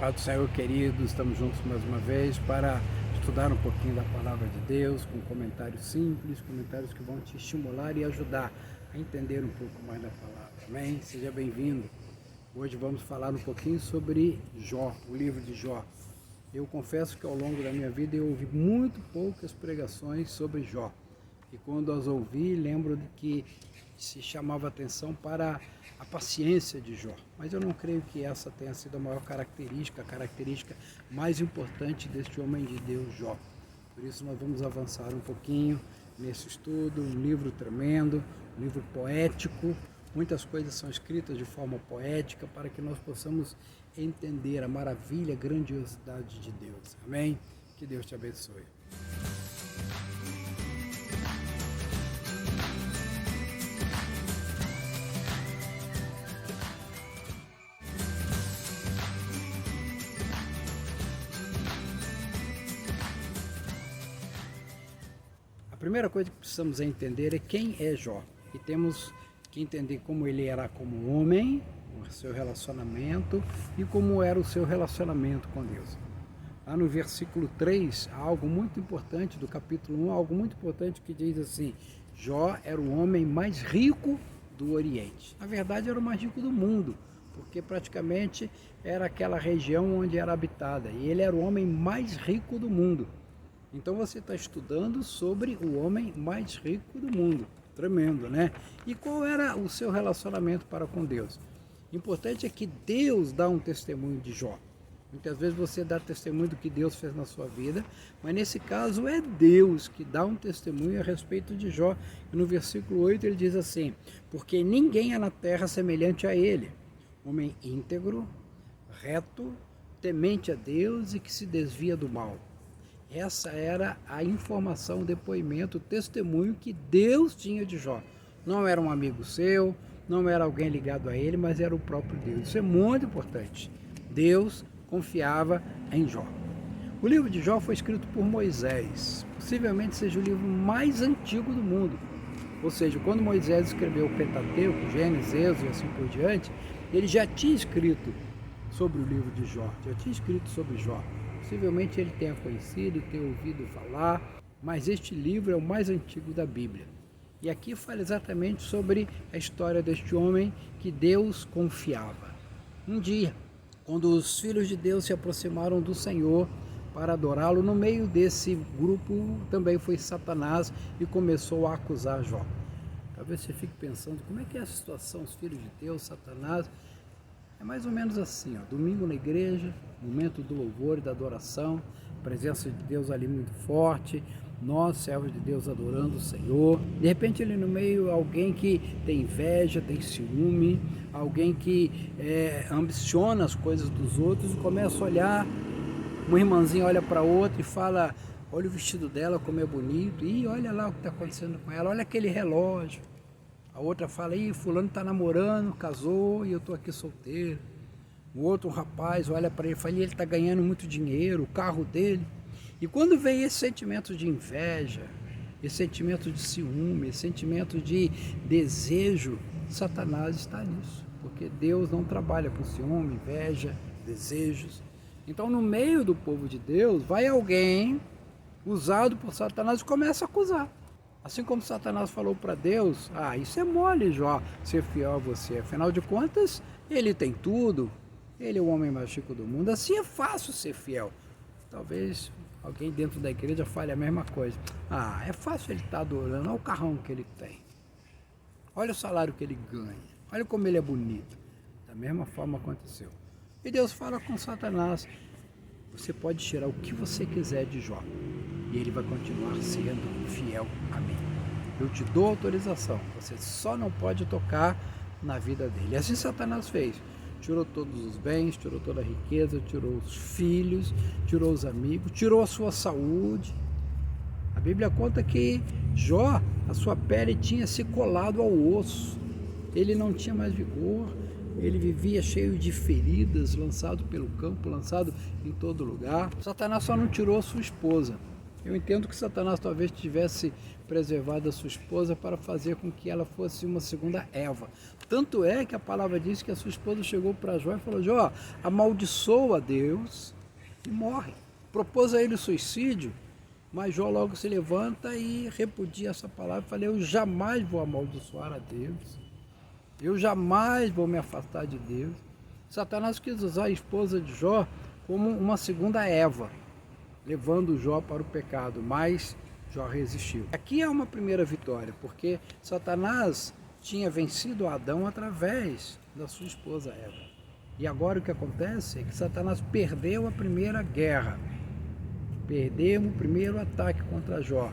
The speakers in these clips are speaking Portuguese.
Pai do Senhor querido, estamos juntos mais uma vez para estudar um pouquinho da Palavra de Deus, com comentários simples, comentários que vão te estimular e ajudar a entender um pouco mais da Palavra. Amém? Seja bem-vindo. Hoje vamos falar um pouquinho sobre Jó, o livro de Jó. Eu confesso que ao longo da minha vida eu ouvi muito poucas pregações sobre Jó. E quando as ouvi, lembro de que se chamava atenção para a paciência de Jó. Mas eu não creio que essa tenha sido a maior característica, a característica mais importante deste homem de Deus, Jó. Por isso nós vamos avançar um pouquinho nesse estudo, um livro tremendo, um livro poético. Muitas coisas são escritas de forma poética para que nós possamos entender a maravilha, a grandiosidade de Deus. Amém? Que Deus te abençoe. A primeira coisa que precisamos entender é quem é Jó. E temos que entender como ele era como homem, o seu relacionamento e como era o seu relacionamento com Deus. Lá no versículo 3, há algo muito importante do capítulo 1, algo muito importante que diz assim: Jó era o homem mais rico do Oriente. Na verdade, era o mais rico do mundo, porque praticamente era aquela região onde era habitada. E ele era o homem mais rico do mundo. Então você está estudando sobre o homem mais rico do mundo. Tremendo, né? E qual era o seu relacionamento para com Deus? O importante é que Deus dá um testemunho de Jó. Muitas vezes você dá testemunho do que Deus fez na sua vida, mas nesse caso é Deus que dá um testemunho a respeito de Jó. E no versículo 8 ele diz assim: porque ninguém há na terra semelhante a ele, homem íntegro, reto, temente a Deus e que se desvia do mal. Essa era a informação, o depoimento, o testemunho que Deus tinha de Jó. Não era um amigo seu, não era alguém ligado a ele, mas era o próprio Deus. Isso é muito importante. Deus confiava em Jó. O livro de Jó foi escrito por Moisés. Possivelmente seja o livro mais antigo do mundo. Ou seja, quando Moisés escreveu o Pentateuco, Gênesis, Êxodo e assim por diante, ele já tinha escrito sobre o livro de Jó, já tinha escrito sobre Jó. Possivelmente ele tenha conhecido, tenha ouvido falar, mas este livro é o mais antigo da Bíblia. E aqui fala exatamente sobre a história deste homem que Deus confiava. Um dia, quando os filhos de Deus se aproximaram do Senhor para adorá-lo, no meio desse grupo também foi Satanás e começou a acusar Jó. Talvez você fique pensando, como é que é a situação, os filhos de Deus, Satanás? É mais ou menos assim, ó, domingo na igreja, momento do louvor e da adoração, presença de Deus ali muito forte, nós, servos de Deus, adorando o Senhor. De repente, ali no meio, alguém que tem inveja, tem ciúme, alguém que ambiciona as coisas dos outros e começa a olhar, uma irmãzinha olha para outra e fala: olha o vestido dela, como é bonito, e olha lá o que está acontecendo com ela, olha aquele relógio. A outra fala: ih, fulano está namorando, casou e eu estou aqui solteiro. O outro rapaz olha para ele e fala: ele está ganhando muito dinheiro, o carro dele. E quando vem esse sentimento de inveja, esse sentimento de ciúme, esse sentimento de desejo, Satanás está nisso. Porque Deus não trabalha com ciúme, inveja, desejos. Então no meio do povo de Deus vai alguém usado por Satanás e começa a acusar. Assim como Satanás falou para Deus: isso é mole, Jó, ser fiel a você. Afinal de contas, ele tem tudo. Ele é o homem mais rico do mundo. Assim é fácil ser fiel. Talvez alguém dentro da igreja fale a mesma coisa. É fácil ele estar adorando. Olha o carrão que ele tem. Olha o salário que ele ganha. Olha como ele é bonito. Da mesma forma aconteceu. E Deus fala com Satanás: você pode tirar o que você quiser de Jó, e ele vai continuar sendo fiel a mim. Eu te dou autorização, você só não pode tocar na vida dele. E assim Satanás fez. Tirou todos os bens, tirou toda a riqueza, tirou os filhos, tirou os amigos, tirou a sua saúde. A Bíblia conta que Jó, a sua pele tinha se colado ao osso. Ele não tinha mais vigor. Ele vivia cheio de feridas, lançado pelo campo, lançado em todo lugar. Satanás só não tirou a sua esposa. Eu entendo que Satanás talvez tivesse preservado a sua esposa para fazer com que ela fosse uma segunda Eva. Tanto é que a palavra diz que a sua esposa chegou para Jó e falou: Jó, amaldiçoa a Deus e morre. Propôs a ele o suicídio, mas Jó logo se levanta e repudia essa palavra e fala: eu jamais vou amaldiçoar a Deus, eu jamais vou me afastar de Deus. Satanás quis usar a esposa de Jó como uma segunda Eva, levando Jó para o pecado, mas Jó resistiu. Aqui é uma primeira vitória, porque Satanás tinha vencido Adão através da sua esposa Eva. E agora o que acontece é que Satanás perdeu a primeira guerra, perdeu o primeiro ataque contra Jó.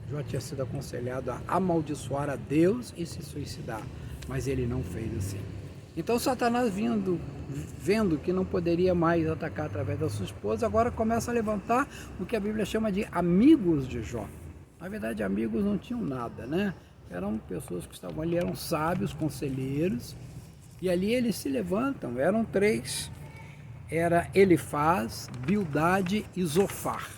Jó tinha sido aconselhado a amaldiçoar a Deus e se suicidar, mas ele não fez assim. Então Satanás, vendo que não poderia mais atacar através da sua esposa, agora começa a levantar o que a Bíblia chama de amigos de Jó. Na verdade, amigos não tinham nada, né? Eram pessoas que estavam ali, eram sábios, conselheiros, e ali eles se levantam, eram três. Era Elifaz, Bildade e Zofar.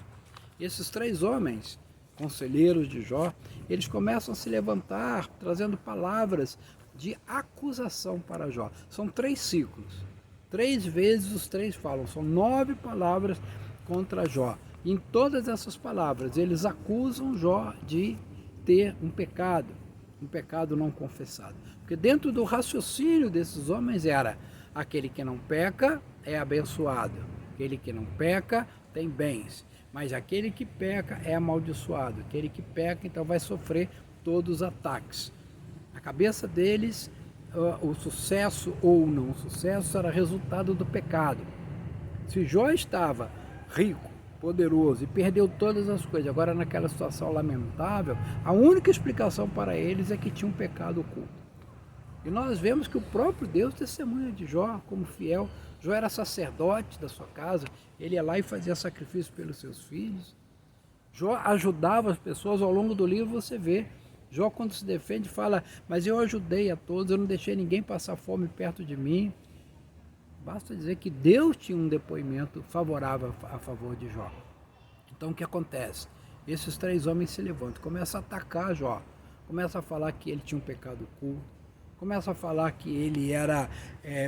Esses três homens, conselheiros de Jó, eles começam a se levantar, trazendo palavras de acusação para Jó. São 3 ciclos. 3 vezes os 3 falam. São 9 palavras contra Jó. E em todas essas palavras, eles acusam Jó de ter um pecado não confessado. Porque dentro do raciocínio desses homens era: aquele que não peca é abençoado, aquele que não peca tem bens, mas aquele que peca é amaldiçoado, aquele que peca então vai sofrer todos os ataques. Na cabeça deles, o sucesso ou não sucesso era resultado do pecado. Se Jó estava rico, poderoso e perdeu todas as coisas, agora naquela situação lamentável, a única explicação para eles é que tinha um pecado oculto. E nós vemos que o próprio Deus testemunha de Jó como fiel. Jó era sacerdote da sua casa, ele ia lá e fazia sacrifício pelos seus filhos. Jó ajudava as pessoas. Ao longo do livro você vê Jó, quando se defende, fala: mas eu ajudei a todos, eu não deixei ninguém passar fome perto de mim. Basta dizer que Deus tinha um depoimento favorável a favor de Jó. Então o que acontece? Esses 3 homens se levantam, começam a atacar Jó, começam a falar que ele tinha um pecado oculto, começam a falar que ele era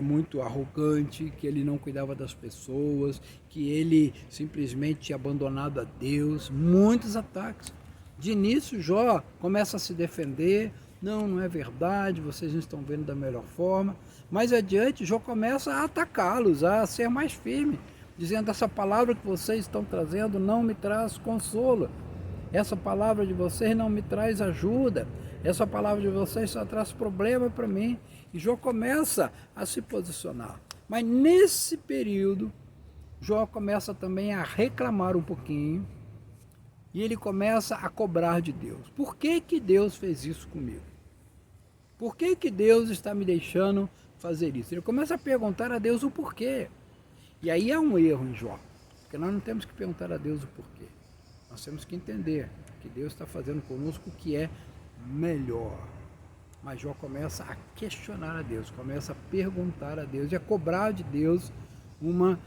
muito arrogante, que ele não cuidava das pessoas, que ele simplesmente tinha abandonado a Deus. Muitos ataques. De início, Jó começa a se defender: não é verdade, vocês não estão vendo da melhor forma. Mais adiante, Jó começa a atacá-los, a ser mais firme, dizendo: essa palavra que vocês estão trazendo não me traz consolo, essa palavra de vocês não me traz ajuda, essa palavra de vocês só traz problema para mim. E Jó começa a se posicionar. Mas nesse período, Jó começa também a reclamar um pouquinho, e ele começa a cobrar de Deus. Por que que Deus fez isso comigo? Por que que Deus está me deixando fazer isso? Ele começa a perguntar a Deus o porquê. E aí há um erro em Jó, porque nós não temos que perguntar a Deus o porquê. Nós temos que entender que Deus está fazendo conosco o que é melhor. Mas Jó começa a questionar a Deus, começa a perguntar a Deus e a cobrar de Deus uma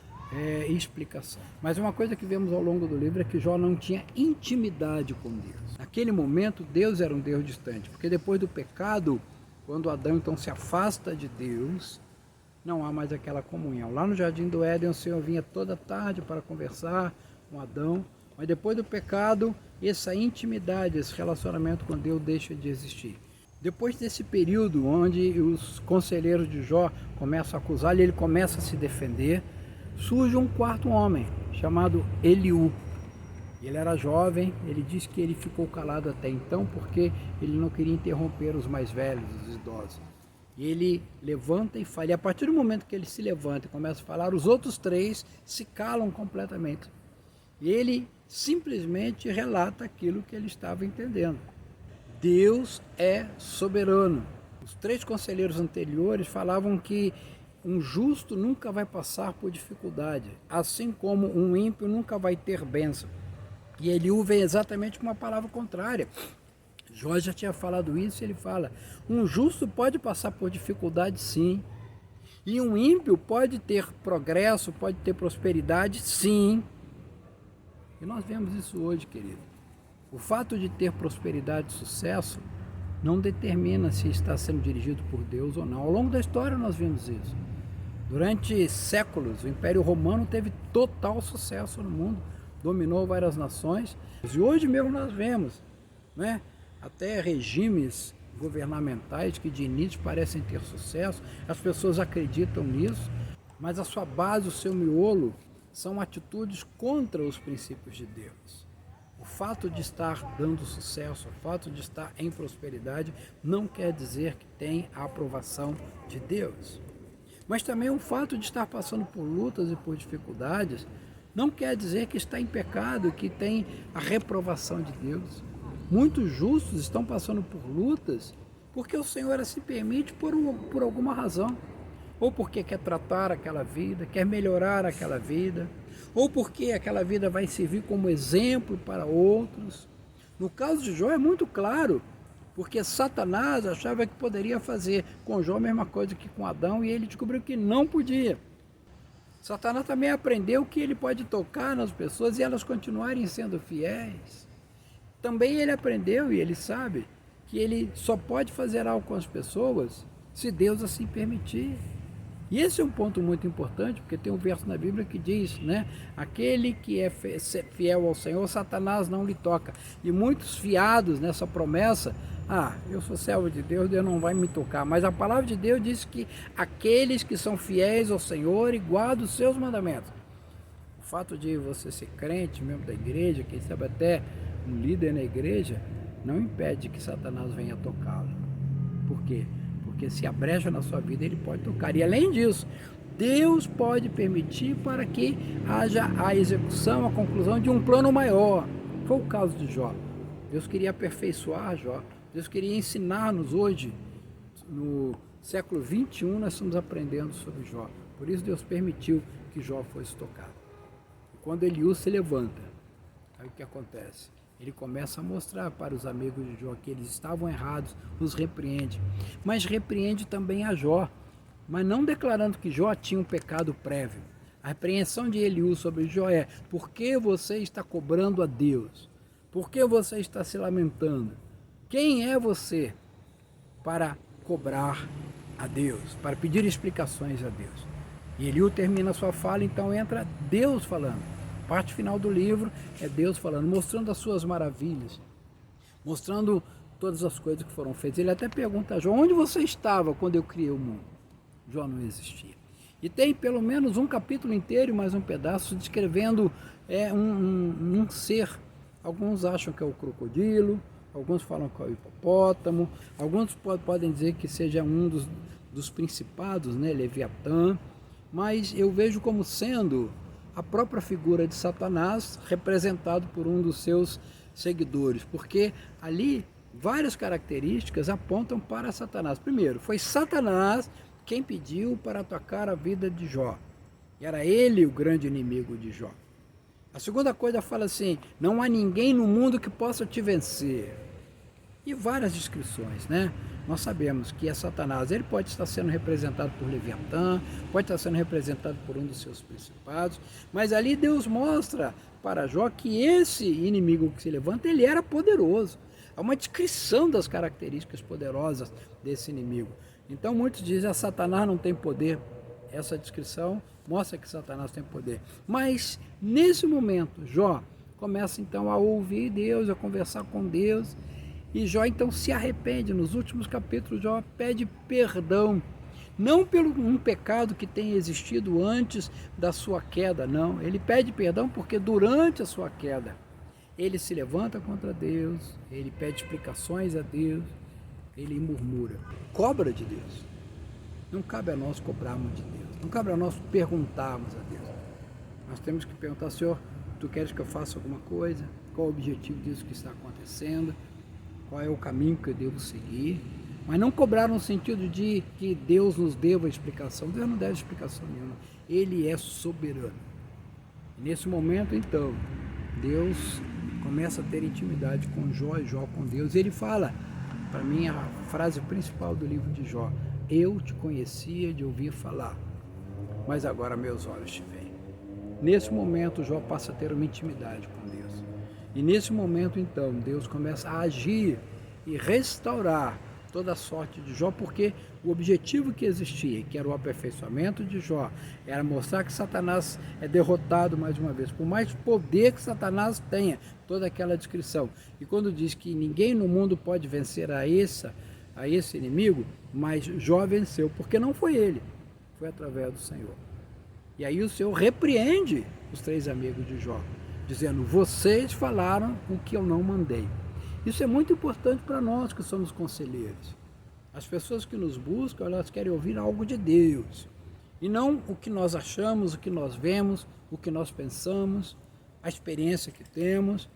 explicação. Mas uma coisa que vemos ao longo do livro é que Jó não tinha intimidade com Deus. Naquele momento, Deus era um Deus distante, porque depois do pecado, quando Adão então se afasta de Deus, não há mais aquela comunhão. Lá no Jardim do Éden, o Senhor vinha toda tarde para conversar com Adão, mas depois do pecado, essa intimidade, esse relacionamento com Deus deixa de existir. Depois desse período onde os conselheiros de Jó começam a acusá-lo, ele começa a se defender, surge um 4º homem, chamado Eliú. Ele era jovem, ele diz que ele ficou calado até então porque ele não queria interromper os mais velhos, os idosos. E ele levanta e fala, e a partir do momento que ele se levanta e começa a falar, os outros 3 se calam completamente. E ele simplesmente relata aquilo que ele estava entendendo. Deus é soberano. Os 3 conselheiros anteriores falavam que um justo nunca vai passar por dificuldade, assim como um ímpio nunca vai ter bênção. E Eliú vem exatamente com uma palavra contrária. Jó já tinha falado isso, ele fala, um justo pode passar por dificuldade sim, e um ímpio pode ter progresso, pode ter prosperidade sim. E nós vemos isso hoje, querido. O fato de ter prosperidade e sucesso não determina se está sendo dirigido por Deus ou não. Ao longo da história nós vimos isso. Durante séculos, o Império Romano teve total sucesso no mundo, dominou várias nações. E hoje mesmo nós vemos, né, até regimes governamentais que de início parecem ter sucesso, as pessoas acreditam nisso, mas a sua base, o seu miolo, são atitudes contra os princípios de Deus. O fato de estar dando sucesso, o fato de estar em prosperidade, não quer dizer que tem a aprovação de Deus. Mas também o fato de estar passando por lutas e por dificuldades, não quer dizer que está em pecado, que tem a reprovação de Deus. Muitos justos estão passando por lutas porque o Senhor assim permite por alguma razão. Ou porque quer tratar aquela vida, quer melhorar aquela vida, ou porque aquela vida vai servir como exemplo para outros. No caso de Jó é muito claro, porque Satanás achava que poderia fazer com Jó a mesma coisa que com Adão, e ele descobriu que não podia. Satanás também aprendeu que ele pode tocar nas pessoas e elas continuarem sendo fiéis. Também ele aprendeu e ele sabe que ele só pode fazer algo com as pessoas se Deus assim permitir. E esse é um ponto muito importante, porque tem um verso na Bíblia que diz, né? Aquele que é fiel ao Senhor, Satanás não lhe toca. E muitos fiados nessa promessa, eu sou servo de Deus, Deus não vai me tocar. Mas a palavra de Deus diz que aqueles que são fiéis ao Senhor e guardam os seus mandamentos. O fato de você ser crente, membro da igreja, quem sabe até um líder na igreja, não impede que Satanás venha tocá-lo. Por quê? Porque se a brecha na sua vida, ele pode tocar. E além disso, Deus pode permitir para que haja a execução, a conclusão de um plano maior. Foi o caso de Jó. Deus queria aperfeiçoar Jó. Deus queria ensinar-nos hoje, no século 21, nós estamos aprendendo sobre Jó. Por isso Deus permitiu que Jó fosse tocado. E quando Eliú se levanta, aí o que acontece? Ele começa a mostrar para os amigos de Jó que eles estavam errados, os repreende. Mas repreende também a Jó, mas não declarando que Jó tinha um pecado prévio. A repreensão de Eliú sobre Jó é: por que você está cobrando a Deus? Por que você está se lamentando? Quem é você para cobrar a Deus, para pedir explicações a Deus? E Eliú termina a sua fala, então entra Deus falando. A parte final do livro é Deus falando, mostrando as suas maravilhas, mostrando todas as coisas que foram feitas. Ele até pergunta a Jó: onde você estava quando eu criei o mundo? Jó não existia. E tem pelo menos um capítulo inteiro e mais um pedaço descrevendo um ser. Alguns acham que é o crocodilo, alguns falam que é o hipopótamo, alguns podem dizer que seja um dos principados, né, Leviatã, mas eu vejo como sendo a própria figura de Satanás representado por um dos seus seguidores, porque ali várias características apontam para Satanás. Primeiro, foi Satanás quem pediu para atacar a vida de Jó, e era ele o grande inimigo de Jó. A segunda coisa fala assim: não há ninguém no mundo que possa te vencer. E várias descrições, né? Nós sabemos que é Satanás. Ele pode estar sendo representado por Leviatã, pode estar sendo representado por um dos seus principados, mas ali Deus mostra para Jó que esse inimigo que se levanta, ele era poderoso. Há uma descrição das características poderosas desse inimigo. Então muitos dizem: Satanás não tem poder. Essa descrição mostra que Satanás tem poder. Mas nesse momento, Jó começa então a ouvir Deus, a conversar com Deus. E Jó então se arrepende. Nos últimos capítulos, Jó pede perdão, não pelo um pecado que tenha existido antes da sua queda, não. Ele pede perdão porque durante a sua queda, ele se levanta contra Deus, ele pede explicações a Deus, ele murmura, cobra de Deus. Não cabe a nós cobrarmos de Deus, não cabe a nós perguntarmos a Deus. Nós temos que perguntar: Senhor, tu queres que eu faça alguma coisa? Qual o objetivo disso que está acontecendo? Qual é o caminho que eu devo seguir? Mas não cobrar no sentido de que Deus nos deva explicação. Deus não deve explicação nenhuma. Ele é soberano. E nesse momento, então, Deus começa a ter intimidade com Jó e Jó com Deus. E ele fala, para mim, a frase principal do livro de Jó: eu te conhecia de ouvir falar, mas agora meus olhos te veem. Nesse momento, Jó passa a ter uma intimidade com Deus. E nesse momento, então, Deus começa a agir e restaurar toda a sorte de Jó, porque o objetivo que existia, que era o aperfeiçoamento de Jó, era mostrar que Satanás é derrotado mais uma vez, por mais poder que Satanás tenha, toda aquela descrição. E quando diz que ninguém no mundo pode vencer a esse inimigo, mas Jó venceu, porque não foi ele, foi através do Senhor. E aí o Senhor repreende os 3 amigos de Jó, dizendo: vocês falaram o que eu não mandei. Isso é muito importante para nós que somos conselheiros. As pessoas que nos buscam, elas querem ouvir algo de Deus. E não o que nós achamos, o que nós vemos, o que nós pensamos, a experiência que temos.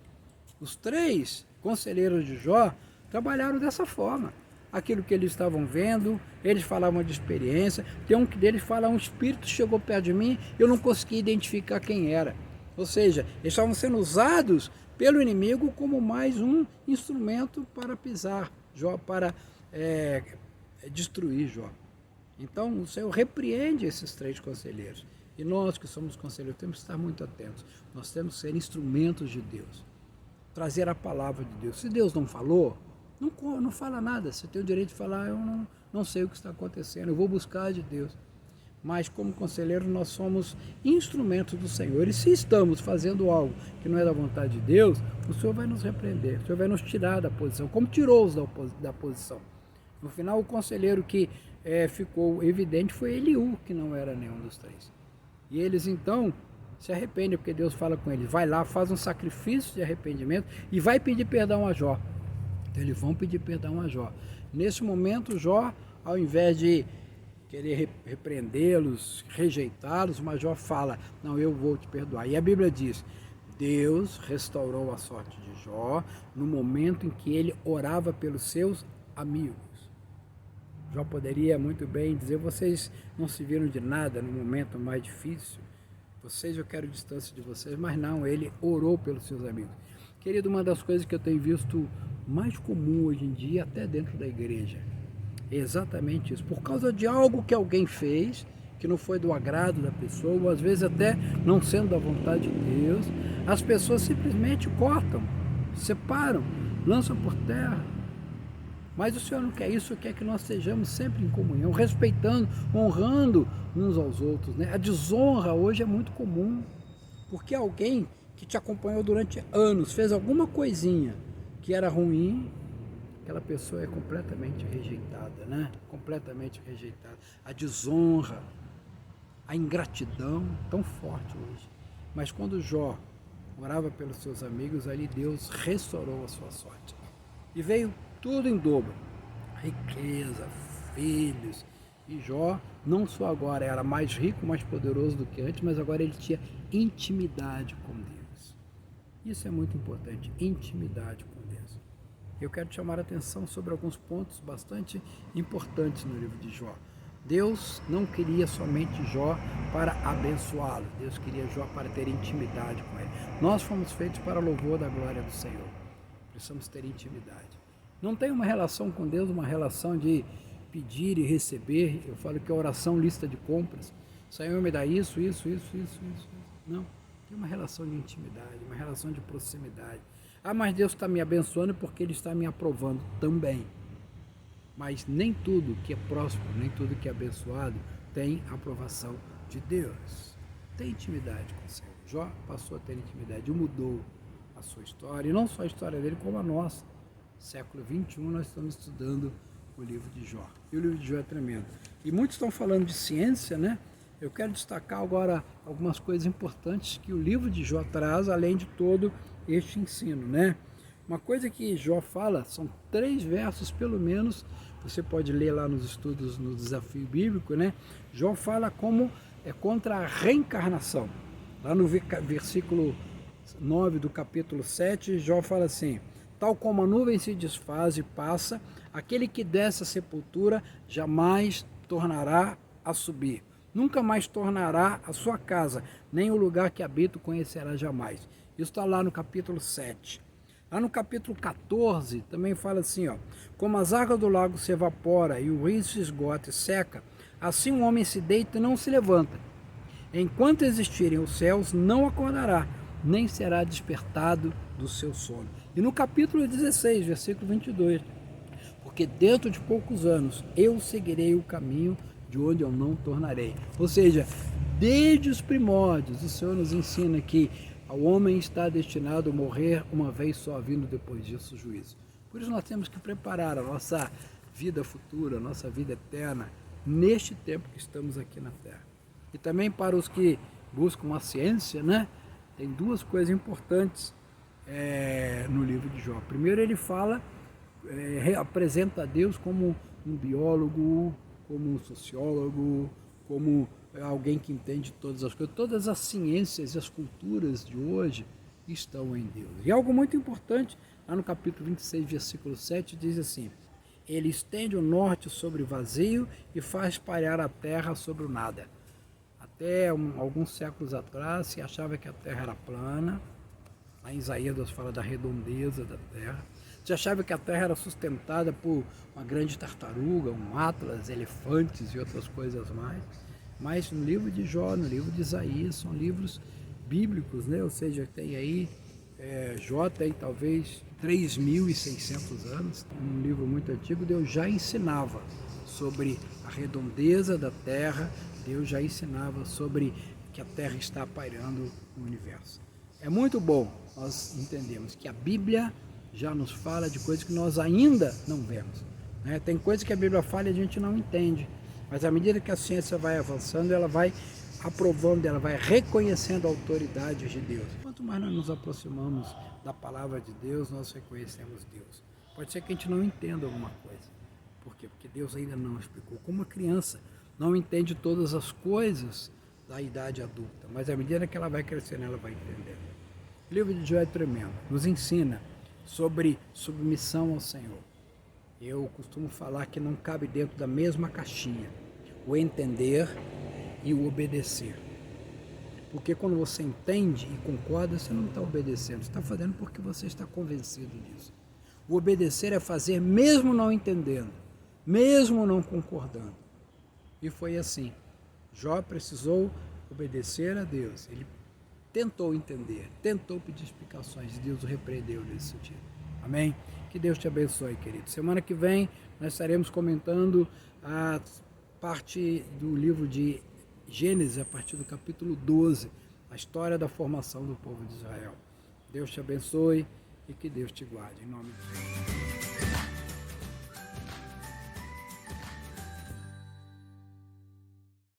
Os 3 conselheiros de Jó trabalharam dessa forma. Aquilo que eles estavam vendo, eles falavam de experiência. Tem um deles fala: um espírito chegou perto de mim, eu não consegui identificar quem era. Ou seja, eles estavam sendo usados pelo inimigo como mais um instrumento para pisar Jó, para destruir Jó. Então o Senhor repreende esses 3 conselheiros. E nós que somos conselheiros temos que estar muito atentos. Nós temos que ser instrumentos de Deus. Trazer a palavra de Deus. Se Deus não falou, não fala nada. Você tem o direito de falar: eu não sei o que está acontecendo, eu vou buscar de Deus. Mas como conselheiros nós somos instrumentos do Senhor. E se estamos fazendo algo que não é da vontade de Deus, o Senhor vai nos repreender, o Senhor vai nos tirar da posição, como tirou-os da posição. No final, o conselheiro que ficou evidente foi Eliú, que não era nenhum dos 3. E eles então se arrependem, porque Deus fala com eles: vai lá, faz um sacrifício de arrependimento e vai pedir perdão a Jó. Então eles vão pedir perdão a Jó. Nesse momento, Jó, ao invés de querer repreendê-los, rejeitá-los, mas Jó fala: não, eu vou te perdoar. E a Bíblia diz: Deus restaurou a sorte de Jó no momento em que ele orava pelos seus amigos. Jó poderia muito bem dizer: vocês não se viram de nada no momento mais difícil, eu quero distância de vocês, mas não, ele orou pelos seus amigos. Querido, uma das coisas que eu tenho visto mais comum hoje em dia, até dentro da igreja, é exatamente isso. Por causa de algo que alguém fez, que não foi do agrado da pessoa, ou às vezes até não sendo da vontade de Deus, as pessoas simplesmente cortam, separam, lançam por terra. Mas o Senhor não quer isso, quer que nós estejamos sempre em comunhão, respeitando, honrando uns aos outros, né? A desonra hoje é muito comum, porque alguém que te acompanhou durante anos fez alguma coisinha que era ruim, aquela pessoa é completamente rejeitada, né? Completamente rejeitada. A desonra, a ingratidão, tão forte hoje. Mas quando Jó orava pelos seus amigos, ali Deus restaurou a sua sorte. E veio tudo em dobro, riqueza, filhos. E Jó, não só agora era mais rico, mais poderoso do que antes, mas agora ele tinha intimidade com Deus. Isso é muito importante, intimidade com Deus. Eu quero te chamar a atenção sobre alguns pontos bastante importantes no livro de Jó. Deus não queria somente Jó para abençoá-lo, Deus queria Jó para ter intimidade com ele. Nós fomos feitos para louvor da glória do Senhor, precisamos ter intimidade. Não tem uma relação com Deus, uma relação de pedir e receber. Eu falo que é oração lista de compras. Senhor, me dá isso. Não, tem uma relação de intimidade, uma relação de proximidade. Ah, mas Deus está me abençoando porque Ele está me aprovando também. Mas nem tudo que é próspero, nem tudo que é abençoado tem aprovação de Deus. Tem intimidade com o Senhor. Jó passou a ter intimidade, mudou a sua história, e não só a história dele, como a nossa. Século 21 nós estamos estudando o livro de Jó. E o livro de Jó é tremendo. E muitos estão falando de ciência, né? Eu quero destacar agora algumas coisas importantes que o livro de Jó traz, além de todo este ensino, né? Uma coisa que Jó fala, são 3 versos pelo menos, você pode ler lá nos estudos no Desafio Bíblico, né? Jó fala como é contra a reencarnação. Lá no versículo 9 do capítulo 7, Jó fala assim: tal como a nuvem se desfaz e passa, aquele que desce à sepultura jamais tornará a subir. Nunca mais tornará a sua casa, nem o lugar que habita conhecerá jamais. Isso está lá no capítulo 7. Lá no capítulo 14 também fala assim, ó: como as águas do lago se evaporam e o rio se esgota e seca, assim o homem se deita e não se levanta. Enquanto existirem os céus, não acordará, nem será despertado do seu sono. E no capítulo 16, versículo 22, porque dentro de poucos anos eu seguirei o caminho de onde eu não tornarei. Ou seja, desde os primórdios, o Senhor nos ensina que o homem está destinado a morrer uma vez só, vindo depois disso o juízo. Por isso nós temos que preparar a nossa vida futura, a nossa vida eterna, neste tempo que estamos aqui na Terra. E também para os que buscam a ciência, né? Tem duas coisas importantes no livro de Jó. Primeiro, ele fala, apresenta a Deus como um biólogo, como um sociólogo, como alguém que entende todas as coisas. Todas as ciências e as culturas de hoje estão em Deus. E algo muito importante, lá no capítulo 26, versículo 7, diz assim: ele estende o norte sobre o vazio e faz parar a terra sobre o nada. Até alguns séculos atrás se achava que a terra era plana. Lá em Isaías Deus fala da redondeza da terra. Se achava que a terra era sustentada por uma grande tartaruga, um atlas, elefantes e outras coisas mais. Mas no livro de Jó, no livro de Isaías, são livros bíblicos, né? Ou seja, tem aí, Jó tem talvez 3.600 anos, um livro muito antigo. Deus já ensinava sobre a redondeza da terra, Deus já ensinava sobre que a terra está pairando no universo. É muito bom nós entendermos que a Bíblia já nos fala de coisas que nós ainda não vemos, né? Tem coisas que a Bíblia fala e a gente não entende, mas à medida que a ciência vai avançando, ela vai aprovando, ela vai reconhecendo a autoridade de Deus. Quanto mais nós nos aproximamos da palavra de Deus, nós reconhecemos Deus. Pode ser que a gente não entenda alguma coisa. Por quê? Porque Deus ainda não explicou. Como a criança não entende todas as coisas da idade adulta, mas à medida que ela vai crescendo, ela vai entendendo. O livro de Jó é tremendo, nos ensina sobre submissão ao Senhor. Eu costumo falar que não cabe dentro da mesma caixinha o entender e o obedecer. Porque quando você entende e concorda, você não está obedecendo, você está fazendo porque você está convencido disso. O obedecer é fazer mesmo não entendendo, mesmo não concordando. E foi assim. Jó precisou obedecer a Deus. Ele tentou entender, tentou pedir explicações, e Deus o repreendeu nesse sentido. Amém? Que Deus te abençoe, querido. Semana que vem nós estaremos comentando a parte do livro de Gênesis, a partir do capítulo 12, a história da formação do povo de Israel. Deus te abençoe e que Deus te guarde, em nome de Jesus.